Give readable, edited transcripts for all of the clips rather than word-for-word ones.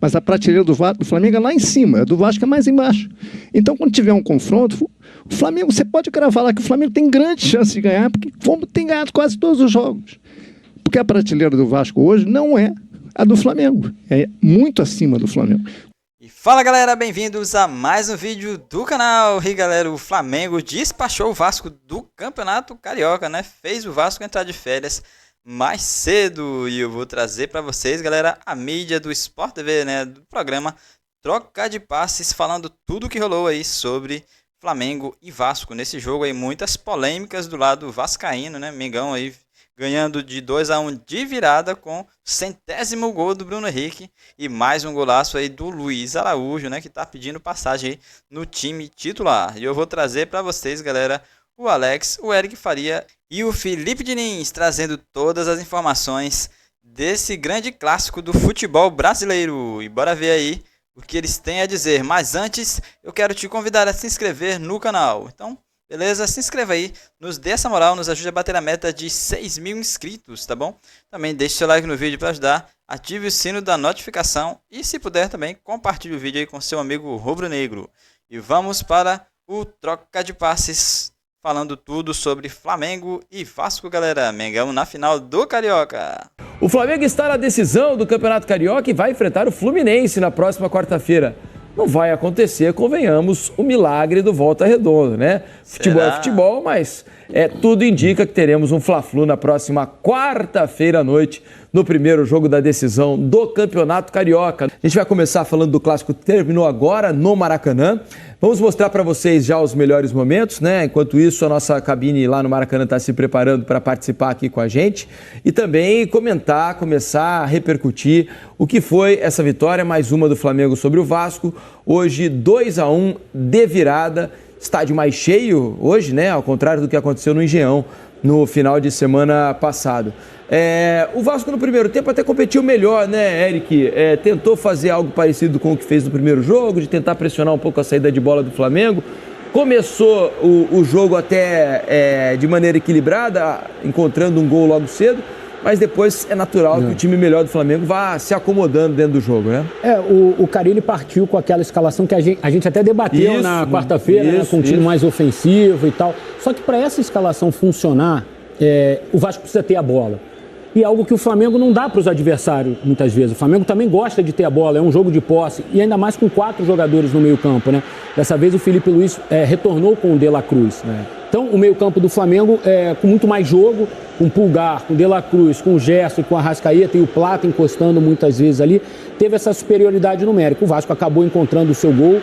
mas a prateleira do Flamengo é lá em cima, a do Vasco é mais embaixo. Então, quando tiver um confronto, o Flamengo, você pode cravar lá que o Flamengo tem grande chance de ganhar, porque tem ganhado quase todos os jogos. Porque a prateleira do Vasco hoje não é a do Flamengo, é muito acima do Flamengo. E fala galera, bem-vindos a mais um vídeo do canal. E galera, o Flamengo despachou o Vasco do Campeonato Carioca, né? Fez o Vasco entrar de férias mais cedo. E eu vou trazer para vocês, galera, a mídia do Sport TV, né? Do programa Troca de Passes, falando tudo que rolou aí sobre Flamengo e Vasco. Nesse jogo aí, muitas polêmicas do lado vascaíno, né? Mengão aí ganhando de 2-1 de virada com 100º gol do Bruno Henrique e mais um golaço aí do Luiz Araújo, né, que tá pedindo passagem aí no time titular. E eu vou trazer para vocês, galera, o Alex, o Eric Faria e o Felipe Diniz, trazendo todas as informações desse grande clássico do futebol brasileiro. E bora ver aí o que eles têm a dizer. Mas antes, eu quero te convidar a se inscrever no canal. Então, beleza? Se inscreva aí, nos dê essa moral, nos ajude a bater a meta de 6.000 inscritos, tá bom? Também deixe seu like no vídeo para ajudar, ative o sino da notificação e, se puder também, compartilhe o vídeo aí com seu amigo rubro-negro. E vamos para o Troca de Passes, falando tudo sobre Flamengo e Vasco, galera. Mengão na final do Carioca. O Flamengo está na decisão do Campeonato Carioca e vai enfrentar o Fluminense na próxima quarta-feira. Não vai acontecer, convenhamos, o milagre do Volta Redonda, né? Futebol é futebol, mas tudo indica que teremos um Fla-Flu na próxima quarta-feira à noite, no primeiro jogo da decisão do Campeonato Carioca. A gente vai começar falando do clássico que terminou agora no Maracanã. Vamos mostrar para vocês já os melhores momentos, né? Enquanto isso, a nossa cabine lá no Maracanã está se preparando para participar aqui com a gente e também comentar, começar a repercutir o que foi essa vitória, mais uma do Flamengo sobre o Vasco. Hoje, 2-1 de virada, estádio mais cheio hoje, né? Ao contrário do que aconteceu no Engenhão no final de semana passado. O Vasco no primeiro tempo até competiu melhor, né, Eric? Tentou fazer algo parecido com o que fez no primeiro jogo, de tentar pressionar um pouco a saída de bola do Flamengo. Começou o jogo até de maneira equilibrada, encontrando um gol logo cedo, mas depois é natural que o time melhor do Flamengo vá se acomodando dentro do jogo, né? O Carille partiu com aquela escalação que a gente até debateu na quarta-feira, né, com um time mais ofensivo e tal. Só que para essa escalação funcionar, o Vasco precisa ter a bola. E é algo que o Flamengo não dá para os adversários, muitas vezes. O Flamengo também gosta de ter a bola, é um jogo de posse, e ainda mais com 4 jogadores no meio-campo, né? Dessa vez o Felipe Luiz retornou com o De La Cruz, né? Então, o meio-campo do Flamengo com muito mais jogo, com Pulgar, com De La Cruz, com o Gerson, com a Arrascaeta e o Plata encostando muitas vezes ali, teve essa superioridade numérica. O Vasco acabou encontrando o seu gol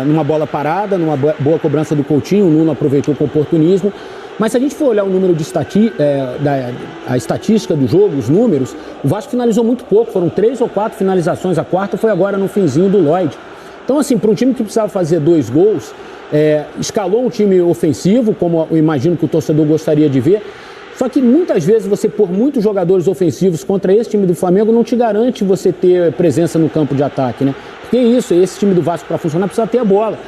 numa bola parada, numa boa cobrança do Coutinho, o Nuno aproveitou com oportunismo. Mas se a gente for olhar o número de a estatística do jogo, os números, o Vasco finalizou muito pouco, foram 3 ou 4 finalizações, a quarta foi agora no finzinho do Lloyd. Então, assim, para um time que precisava fazer 2 gols, escalou um time ofensivo, como eu imagino que o torcedor gostaria de ver, só que muitas vezes você pôr muitos jogadores ofensivos contra esse time do Flamengo não te garante você ter presença no campo de ataque, né? Porque esse time do Vasco para funcionar precisa ter a bola.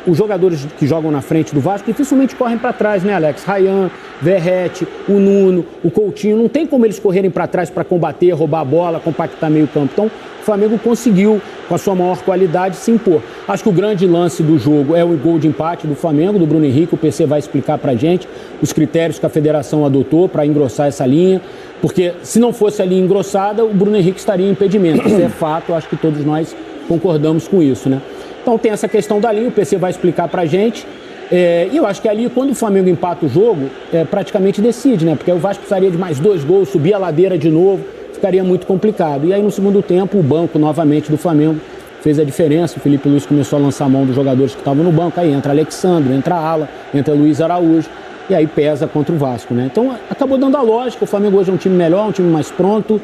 Os jogadores que jogam na frente do Vasco dificilmente correm para trás, né, Alex? Ryan, Verratti, o Nuno, o Coutinho, não tem como eles correrem para trás para combater, roubar a bola, compactar meio campo. Então, o Flamengo conseguiu, com a sua maior qualidade, se impor. Acho que o grande lance do jogo é o gol de empate do Flamengo, do Bruno Henrique. O PC vai explicar para a gente os critérios que a federação adotou para engrossar essa linha, porque se não fosse a linha engrossada, o Bruno Henrique estaria em impedimento. Isso é fato, acho que todos nós concordamos com isso, né? Então tem essa questão da linha, o PC vai explicar pra gente. E eu acho que ali, quando o Flamengo empata o jogo, praticamente decide, né? Porque o Vasco precisaria de mais 2 gols, subir a ladeira de novo, ficaria muito complicado. E aí no segundo tempo, o banco novamente do Flamengo fez a diferença. O Felipe Luiz começou a lançar a mão dos jogadores que estavam no banco. Aí entra Alexandre, entra Ala, entra Luiz Araújo. E aí pesa contra o Vasco, né? Então acabou dando a lógica. O Flamengo hoje é um time melhor, um time mais pronto,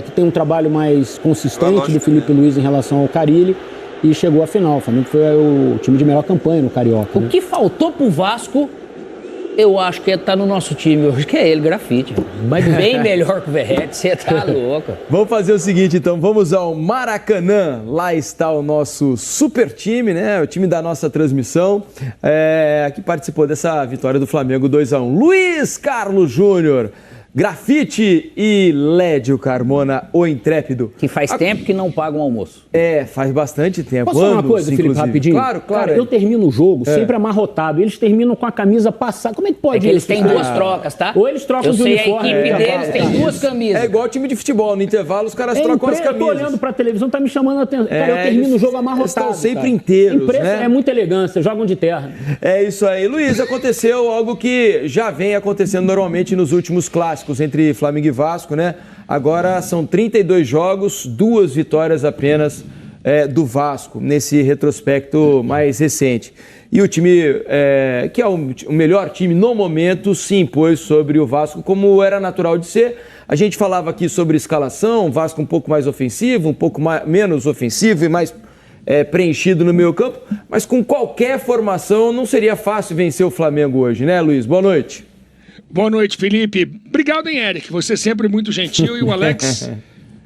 que tem um trabalho mais consistente do Felipe Luiz em relação ao Carille. E chegou à final. O Flamengo foi o time de melhor campanha no Carioca. O que faltou pro Vasco, eu acho que tá no nosso time hoje, que é ele, Grafite. Mas bem melhor que o Verratti, você tá louco. Vamos fazer o seguinte, então. Vamos ao Maracanã. Lá está o nosso super time, né? O time da nossa transmissão, que participou dessa vitória do Flamengo 2-1. Luiz Carlos Júnior. Grafite e Lédio Carmona, o intrépido. Que faz tempo que não paga um almoço. Faz bastante tempo. Posso falar uma coisa, Felipe, rapidinho? Claro. Cara, eu termino o jogo sempre amarrotado. Eles terminam com a camisa passada. Como é que pode que eles têm isso? duas trocas, tá? Ou eles trocam de uniforme. A equipe deles tem duas camisas. É igual time de futebol. No intervalo, os caras trocam as camisas. Eu tô olhando pra televisão, tá me chamando a atenção. Cara, eu termino o jogo amarrotado. Estão sempre inteiros, né? É muita elegância, jogam de terra. É isso aí. Luiz, aconteceu algo que já vem acontecendo normalmente nos últimos clássicos entre Flamengo e Vasco, né? Agora são 32 jogos, 2 vitórias apenas do Vasco, nesse retrospecto mais recente. E o time, que é o melhor time no momento, se impôs sobre o Vasco, como era natural de ser. A gente falava aqui sobre escalação, Vasco um pouco mais ofensivo, um pouco menos ofensivo e mais preenchido no meio campo, mas com qualquer formação não seria fácil vencer o Flamengo hoje, né, Luiz? Boa noite. Boa noite, Felipe. Obrigado, hein, Eric? Você sempre muito gentil. E o Alex,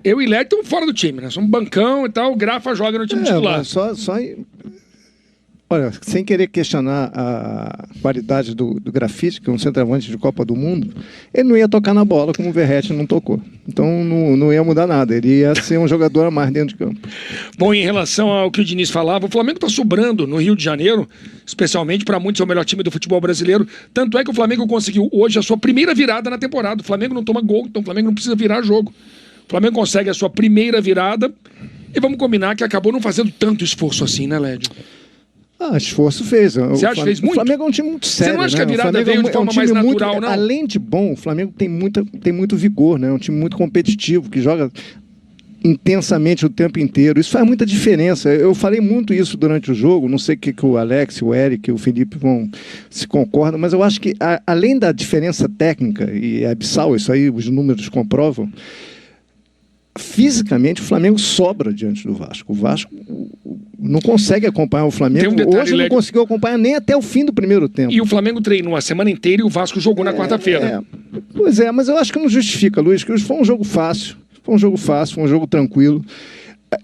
eu e o Léo estamos fora do time, né? Somos bancão e tal. O Grafa joga no time titular. Olha, sem querer questionar a qualidade do Grafite, que é um centroavante de Copa do Mundo, ele não ia tocar na bola como o Verratti não tocou. Então não ia mudar nada, ele ia ser um jogador a mais dentro de campo. Bom, em relação ao que o Diniz falava, o Flamengo está sobrando no Rio de Janeiro, especialmente para muitos é o melhor time do futebol brasileiro. Tanto é que o Flamengo conseguiu hoje a sua primeira virada na temporada. O Flamengo não toma gol, então o Flamengo não precisa virar jogo. O Flamengo consegue a sua primeira virada e vamos combinar que acabou não fazendo tanto esforço assim, né, Lédio? Esforço fez. Você acha que fez muito? O Flamengo é um time muito sério. Você não acha que a virada veio de forma mais natural, não? Além de bom, o Flamengo tem muito vigor, né? É um time muito competitivo, que joga intensamente o tempo inteiro. Isso faz muita diferença. Eu falei muito isso durante o jogo, não sei o que o Alex, o Eric, o Felipe se concordam, mas eu acho que além da diferença técnica, e é abissal, isso aí os números comprovam, fisicamente o Flamengo sobra diante do Vasco. O Vasco não consegue acompanhar o Flamengo. Hoje não conseguiu acompanhar nem até o fim do primeiro tempo. E o Flamengo treinou a semana inteira e o Vasco jogou na quarta-feira. Pois é, mas eu acho que não justifica, Luiz, que foi um jogo fácil. Foi um jogo tranquilo.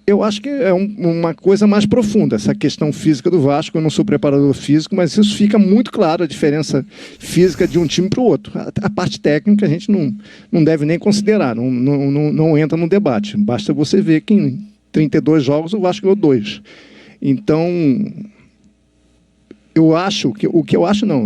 Eu acho que é uma coisa mais profunda, essa questão física do Vasco. Eu não sou preparador físico, mas isso fica muito claro, a diferença física de um time para o outro. A parte técnica a gente não deve nem considerar, não entra no debate. Basta você ver que em 32 jogos o Vasco ganhou 2. Então, eu acho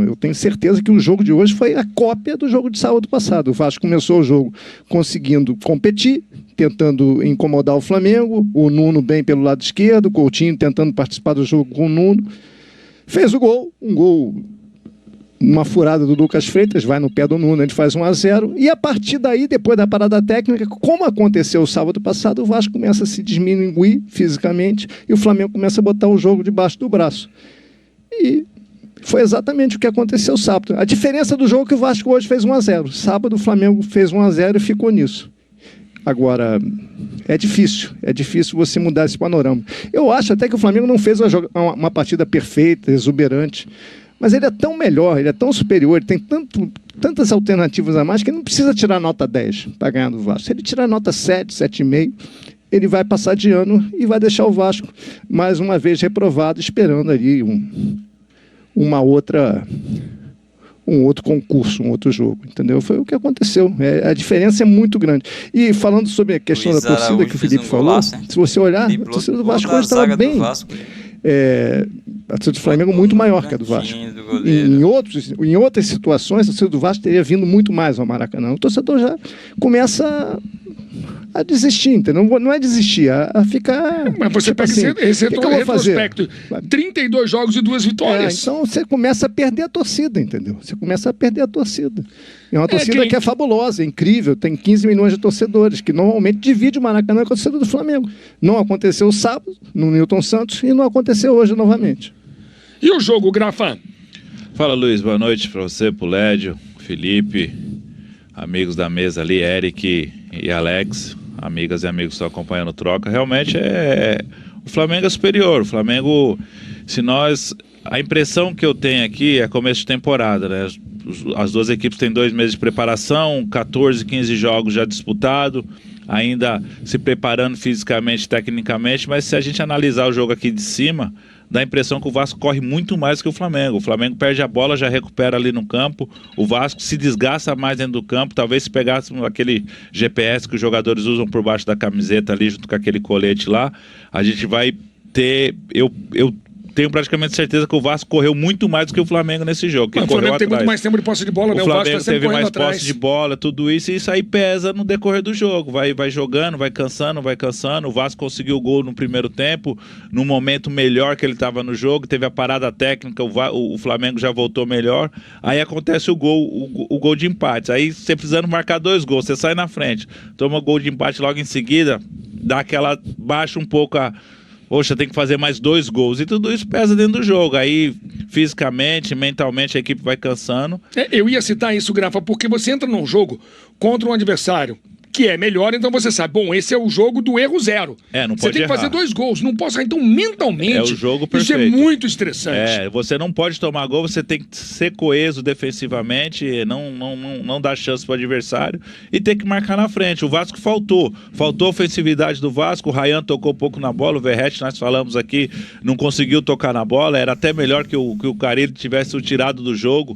eu tenho certeza que o jogo de hoje foi a cópia do jogo de sábado passado. O Vasco começou o jogo conseguindo competir, tentando incomodar o Flamengo, o Nuno bem pelo lado esquerdo, o Coutinho tentando participar do jogo com o Nuno. Fez um gol, uma furada do Lucas Freitas, vai no pé do Nuno, ele faz 1-0, e a partir daí, depois da parada técnica, como aconteceu o sábado passado, o Vasco começa a se diminuir fisicamente e o Flamengo começa a botar o jogo debaixo do braço. E foi exatamente o que aconteceu sábado. A diferença do jogo é que o Vasco hoje fez 1-0. Sábado o Flamengo fez 1-0 e ficou nisso. Agora, é difícil você mudar esse panorama. Eu acho até que o Flamengo não fez uma partida perfeita, exuberante, mas ele é tão melhor, ele é tão superior, ele tem tantas alternativas a mais que ele não precisa tirar nota 10 para ganhar do Vasco. Se ele tirar nota 7, 7,5, ele vai passar de ano e vai deixar o Vasco mais uma vez reprovado, esperando ali um outro concurso, um outro jogo, entendeu? Foi o que aconteceu. A diferença é muito grande. E falando sobre a questão da torcida que o Felipe falou, se você olhar, a torcida do Vasco hoje estava bem. A torcida do Flamengo muito maior que a do Vasco. Em outras situações, a torcida do Vasco teria vindo muito mais ao Maracanã. O torcedor já começa a desistir, entendeu? Não é desistir, a ficar... Mas você tipo pega assim, esse retrospecto, 32 jogos e 2 vitórias. Então você começa a perder a torcida, entendeu? Você começa a perder a torcida. É uma torcida que é fabulosa, é incrível, tem 15 milhões de torcedores, que normalmente divide o Maracanã com a torcida do Flamengo. Não aconteceu sábado, no Newton Santos, e não aconteceu hoje novamente. E o jogo, Grafa? Fala, Luiz, boa noite para você, pro Lédio, Felipe, amigos da mesa ali, Eric e Alex, amigas e amigos que estão acompanhando troca. Realmente o Flamengo é superior. O Flamengo, a impressão que eu tenho aqui é começo de temporada, né? As duas equipes têm 2 meses de preparação, 14, 15 jogos já disputados. ainda se preparando fisicamente, tecnicamente, mas se a gente analisar o jogo aqui de cima, dá a impressão que o Vasco corre muito mais que o Flamengo. O Flamengo perde a bola, já recupera ali no campo, o Vasco se desgasta mais dentro do campo. Talvez se pegasse aquele GPS que os jogadores usam por baixo da camiseta ali, junto com aquele colete lá, a gente vai ter... Eu tenho praticamente certeza que o Vasco correu muito mais do que o Flamengo nesse jogo. O Flamengo tem muito mais tempo de posse de bola, né? O Flamengo teve mais posse de bola, tudo isso, e isso aí pesa no decorrer do jogo. Vai jogando, vai cansando. O Vasco conseguiu o gol no primeiro tempo, no momento melhor que ele estava no jogo, teve a parada técnica, o Flamengo já voltou melhor. Aí acontece o gol de empate. Aí você precisando marcar 2 gols, você sai na frente, toma o gol de empate logo em seguida, dá aquela... baixa um pouco a... Poxa, tem que fazer mais 2 gols. E tudo isso pesa dentro do jogo. Aí, fisicamente, mentalmente, a equipe vai cansando. Eu ia citar isso, Grafa, porque você entra num jogo contra um adversário que é melhor, então você sabe, bom, esse é o jogo do erro 0. Não pode Você tem que fazer 2 gols, não posso. Então, mentalmente, é o jogo perfeito. Isso é muito estressante. Você não pode tomar gol, você tem que ser coeso defensivamente, não dar chance para o adversário e ter que marcar na frente. O Vasco faltou a ofensividade do Vasco, o Ryan tocou um pouco na bola, o Verratti, nós falamos aqui, não conseguiu tocar na bola, era até melhor que o Carille tivesse o tirado do jogo,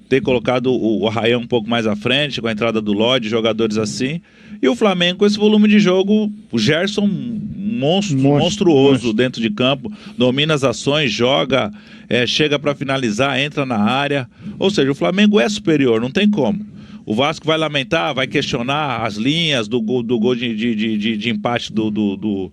ter colocado o Arraião um pouco mais à frente, com a entrada do Lodge, jogadores assim. E o Flamengo com esse volume de jogo, o Gerson monstruoso dentro de campo, domina as ações, joga, chega para finalizar, entra na área. Ou seja, o Flamengo é superior, não tem como. O Vasco vai lamentar, vai questionar as linhas do gol de empate do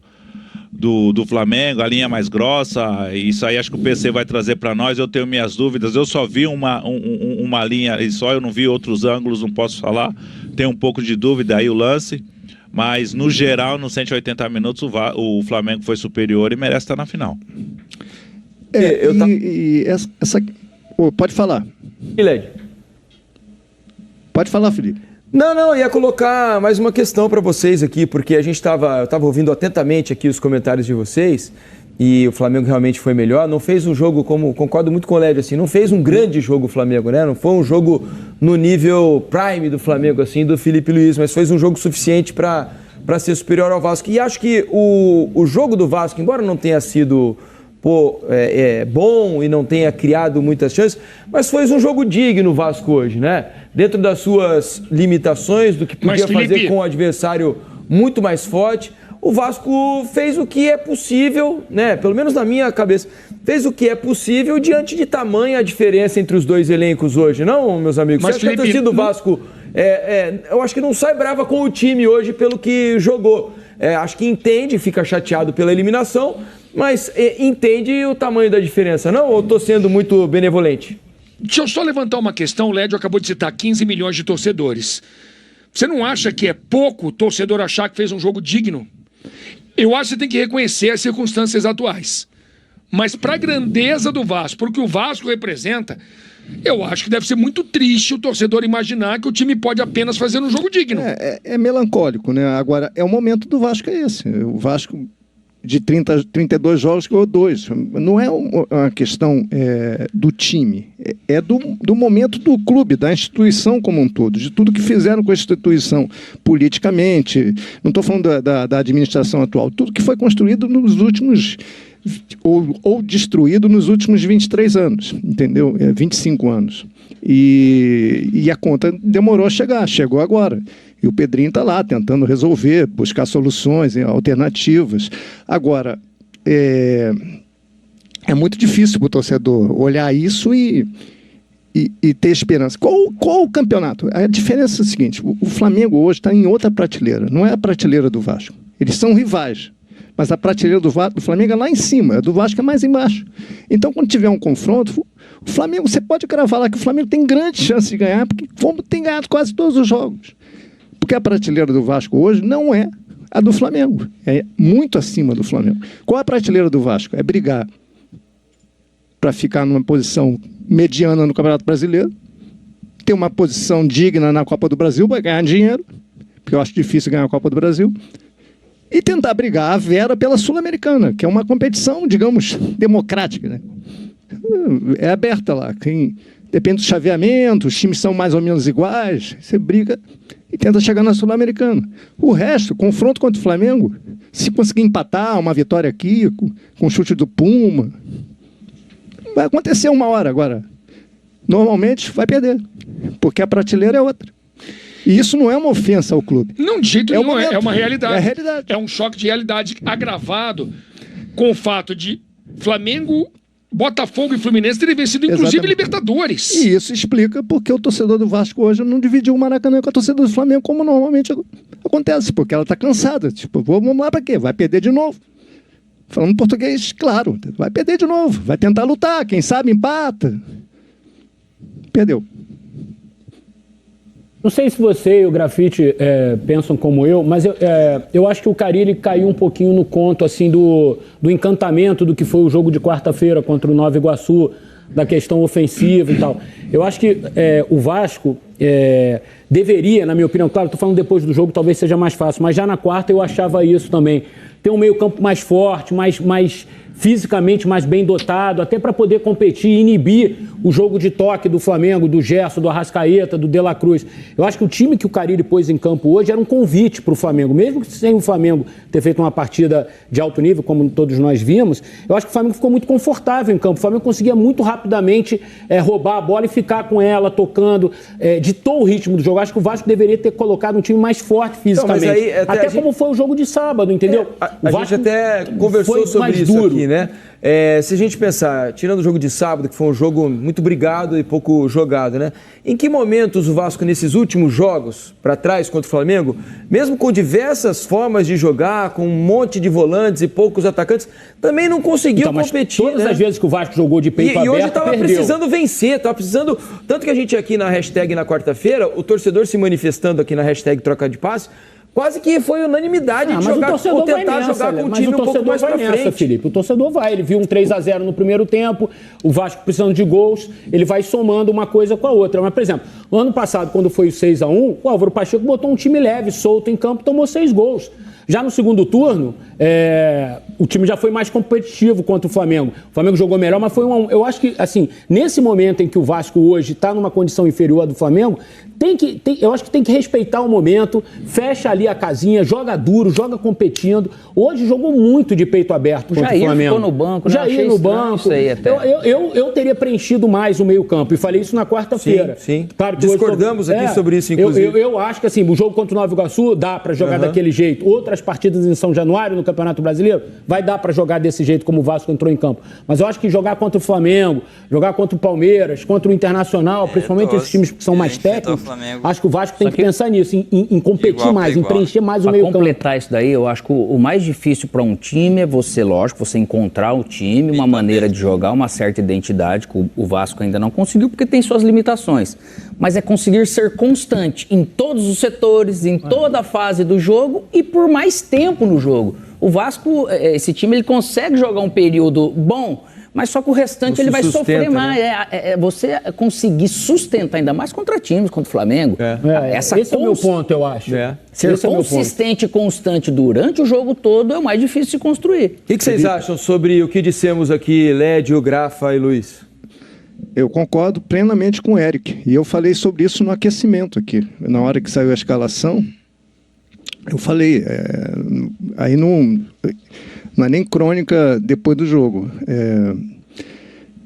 Flamengo, a linha mais grossa. Isso aí acho que o PC vai trazer para nós. Eu tenho minhas dúvidas, eu só vi uma linha e só, eu não vi outros ângulos, não posso falar, tenho um pouco de dúvida aí o lance, mas no geral, nos 180 minutos o Flamengo foi superior e merece estar na final. Pode falar. Pode falar, Felipe. Não, ia colocar mais uma questão para vocês aqui, porque eu estava ouvindo atentamente aqui os comentários de vocês, e o Flamengo realmente foi melhor. Não fez um jogo, como concordo muito com o Lédio, assim, não fez um grande jogo o Flamengo, né? Não foi um jogo no nível prime do Flamengo, assim, do Felipe Luiz, mas fez um jogo suficiente para ser superior ao Vasco. E acho que o jogo do Vasco, embora não tenha sido bom e não tenha criado muitas chances, mas foi um jogo digno o Vasco hoje, né? Dentro das suas limitações, do que podia fazer com um adversário muito mais forte, o Vasco fez o que é possível, né? Pelo menos na minha cabeça, fez o que é possível diante de tamanha diferença entre os dois elencos hoje, não, meus amigos? Mas você acha que a torcida do Vasco, eu acho que não sai brava com o time hoje pelo que jogou. Acho que entende, fica chateado pela eliminação, mas entende o tamanho da diferença, não? Ou estou sendo muito benevolente? Deixa eu só levantar uma questão. O Lédio acabou de citar 15 milhões de torcedores. Você não acha que é pouco o torcedor achar que fez um jogo digno? Eu acho que você tem que reconhecer as circunstâncias atuais. Mas para a grandeza do Vasco, para o que o Vasco representa, eu acho que deve ser muito triste o torcedor imaginar que o time pode apenas fazer um jogo digno. É melancólico, né? Agora, o momento do Vasco é esse. O Vasco, de 32 jogos, ganhou 2. Não é uma questão do time, é do momento do clube, da instituição como um todo, de tudo que fizeram com a instituição politicamente. Não estou falando da administração atual, tudo que foi construído nos últimos... Ou destruído nos últimos 23 anos, entendeu? 25 anos. E a conta demorou a chegar, chegou agora. E o Pedrinho está lá tentando resolver, buscar soluções, alternativas. Agora, é muito difícil para o torcedor olhar isso e ter esperança. Qual o campeonato? A diferença é a seguinte, o Flamengo hoje está em outra prateleira, não é a prateleira do Vasco. Eles são rivais. Mas a prateleira do Flamengo é lá em cima, a do Vasco é mais embaixo. Então, quando tiver um confronto, o Flamengo, você pode cravar lá que o Flamengo tem grande chance de ganhar, porque tem ganhado quase todos os jogos. Porque a prateleira do Vasco hoje não é a do Flamengo, é muito acima do Flamengo. Qual é a prateleira do Vasco? É brigar para ficar numa posição mediana no Campeonato Brasileiro, ter uma posição digna na Copa do Brasil para ganhar dinheiro, porque eu acho difícil ganhar a Copa do Brasil, e tentar brigar a vera pela Sul-Americana, que é uma competição, digamos, democrática, né? É aberta lá. Depende do chaveamento, os times são mais ou menos iguais, você briga e tenta chegar na Sul-Americana. O resto, confronto contra o Flamengo, se conseguir empatar, uma vitória aqui, com chute do Puma, vai acontecer uma hora agora. Normalmente vai perder, porque a prateleira é outra. E isso não é uma ofensa ao clube. Não, de jeito nenhum, é uma realidade. É a realidade. É um choque de realidade agravado com o fato de Flamengo, Botafogo e Fluminense terem vencido, inclusive, Exatamente. Libertadores. E isso explica porque o torcedor do Vasco hoje não dividiu o Maracanã com a torcedor do Flamengo, como normalmente acontece, porque ela está cansada. Tipo, vamos lá para quê? Vai perder de novo. Falando português, claro, vai perder de novo. Vai tentar lutar, quem sabe empata. Perdeu. Não sei se você e o Grafite pensam como eu, mas eu acho que o Carille caiu um pouquinho no conto assim, do encantamento do que foi o jogo de quarta-feira contra o Nova Iguaçu, da questão ofensiva e tal. Eu acho que o Vasco deveria, na minha opinião, claro, estou falando depois do jogo, talvez seja mais fácil, mas já na quarta eu achava isso também. Ter um meio-campo mais forte, mais fisicamente mais bem dotado, até para poder competir e inibir o jogo de toque do Flamengo, do Gerson, do Arrascaeta, do De La Cruz. Eu acho que o time que o Carille pôs em campo hoje era um convite para o Flamengo, mesmo que sem o Flamengo ter feito uma partida de alto nível, como todos nós vimos, eu acho que o Flamengo ficou muito confortável em campo. O Flamengo conseguia muito rapidamente roubar a bola e ficar com ela, tocando, ditou o ritmo do jogo. Eu acho que o Vasco deveria ter colocado um time mais forte fisicamente. Mas aí, até como foi o jogo de sábado, entendeu? A gente até conversou sobre isso duro aqui, né? Se a gente pensar, tirando o jogo de sábado, que foi um jogo muito brigado e pouco jogado, né? Em que momentos o Vasco, nesses últimos jogos, para trás contra o Flamengo, mesmo com diversas formas de jogar, com um monte de volantes e poucos atacantes, também não conseguiu competir, todas né? as vezes que o Vasco jogou de peito aberto, e hoje estava perdeu. precisando vencer, estava precisando... Tanto que a gente aqui na hashtag na quarta-feira, o torcedor se manifestando aqui na hashtag troca de passe, quase que foi unanimidade de jogar, ou tentar jogar com o time um pouco mais pra frente. Felipe, o torcedor vai, ele viu um 3-0 no primeiro tempo, o Vasco precisando de gols, ele vai somando uma coisa com a outra. Mas, por exemplo, no ano passado, quando foi o 6-1, o Álvaro Pacheco botou um time leve, solto em campo, tomou 6 gols. Já no segundo turno, o time já foi mais competitivo contra o Flamengo. O Flamengo jogou melhor, mas foi eu acho que, assim, nesse momento em que o Vasco hoje está numa condição inferior à do Flamengo, eu acho que tem que respeitar o momento, fecha ali a casinha, joga duro, joga competindo. Hoje jogou muito de peito aberto contra o Flamengo. Jair ficou no banco, Jair no banco. Isso aí até. Eu teria preenchido mais o meio-campo e falei isso na quarta-feira. Sim. Claro que discordamos aqui sobre isso, inclusive. Eu acho que assim, o jogo contra o Nova Iguaçu dá para jogar daquele jeito. Outras partidas em São Januário, no Campeonato Brasileiro, vai dar para jogar desse jeito como o Vasco entrou em campo. Mas eu acho que jogar contra o Flamengo, jogar contra o Palmeiras, contra o Internacional, principalmente esses times que são mais técnicos, acho que o Vasco tem que pensar nisso, em competir mais, em preencher mais o meio-campo. Para completar isso daí, eu acho que o mais difícil para um time é você encontrar o time, uma maneira de jogar, uma certa identidade, que o Vasco ainda não conseguiu, porque tem suas limitações. Mas é conseguir ser constante em todos os setores, em toda a fase do jogo e por mais tempo no jogo. O Vasco, esse time, ele consegue jogar um período bom, mas só que o restante ele vai sofrer mais. Né? Você conseguir sustentar ainda mais contra times, contra o Flamengo. Esse é o meu ponto, eu acho. Ser consistente e constante durante o jogo todo é o mais difícil de construir. O que vocês acham sobre o que dissemos aqui, Lédio, Grafa e Luiz? Eu concordo plenamente com o Eric. E eu falei sobre isso no aquecimento aqui. Na hora que saiu a escalação, eu falei, aí não é nem crônica depois do jogo.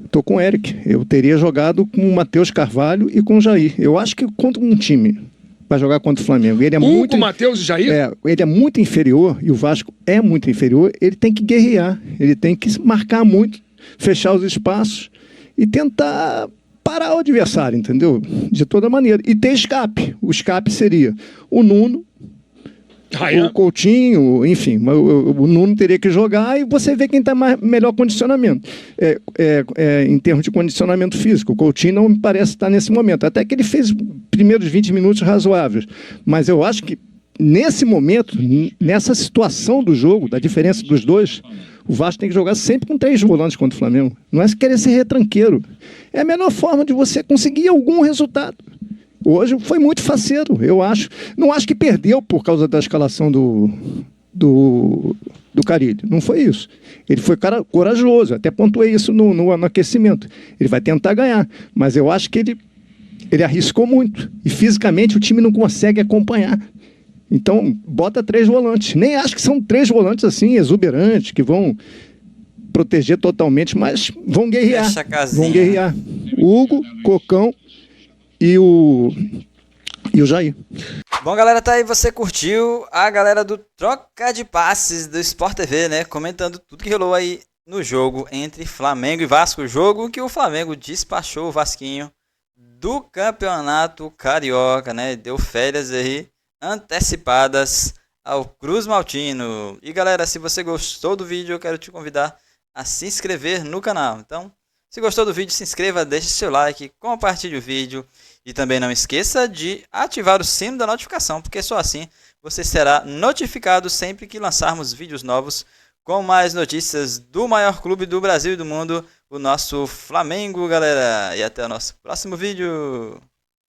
Estou com o Eric. Eu teria jogado com o Matheus Carvalho e com o Jair. Eu acho que contra um time vai jogar contra o Flamengo. Ele é muito, com o Matheus e Jair? Ele é muito inferior, e o Vasco é muito inferior. Ele tem que guerrear, ele tem que marcar muito, fechar os espaços e tentar parar o adversário, entendeu? De toda maneira. E ter escape. O escape seria o Nuno, o Coutinho, enfim, o Nuno teria que jogar e você vê quem está melhor condicionamento. Em termos de condicionamento físico, o Coutinho não me parece estar nesse momento. Até que ele fez primeiros 20 minutos razoáveis. Mas eu acho que nesse momento, nessa situação do jogo, da diferença dos dois, o Vasco tem que jogar sempre com 3 volantes contra o Flamengo. Não é querer ser retranqueiro. É a melhor forma de você conseguir algum resultado. Hoje foi muito faceiro, eu acho. Não acho que perdeu por causa da escalação do Carille. Não foi isso. Ele foi corajoso, até pontuei isso no aquecimento. Ele vai tentar ganhar, mas eu acho que ele Ele arriscou muito. E fisicamente o time não consegue acompanhar. Então, bota 3 volantes. Nem acho que são 3 volantes assim, exuberantes, que vão proteger totalmente, mas vão guerrear. Fecha a casinha. Vão guerrear. O Hugo, Cocão e o Jair. Bom, galera, tá aí, você curtiu a galera do Troca de Passes do Sport TV, né? Comentando tudo que rolou aí no jogo entre Flamengo e Vasco. Jogo que o Flamengo despachou o Vasquinho do Campeonato Carioca, né? Deu férias aí antecipadas ao Cruz Maltino. E galera, se você gostou do vídeo, eu quero te convidar a se inscrever no canal. Então, se gostou do vídeo, se inscreva, deixe seu like, compartilhe o vídeo e também não esqueça de ativar o sino da notificação, porque só assim você será notificado sempre que lançarmos vídeos novos com mais notícias do maior clube do Brasil e do mundo, o nosso Flamengo, galera. E até o nosso próximo vídeo.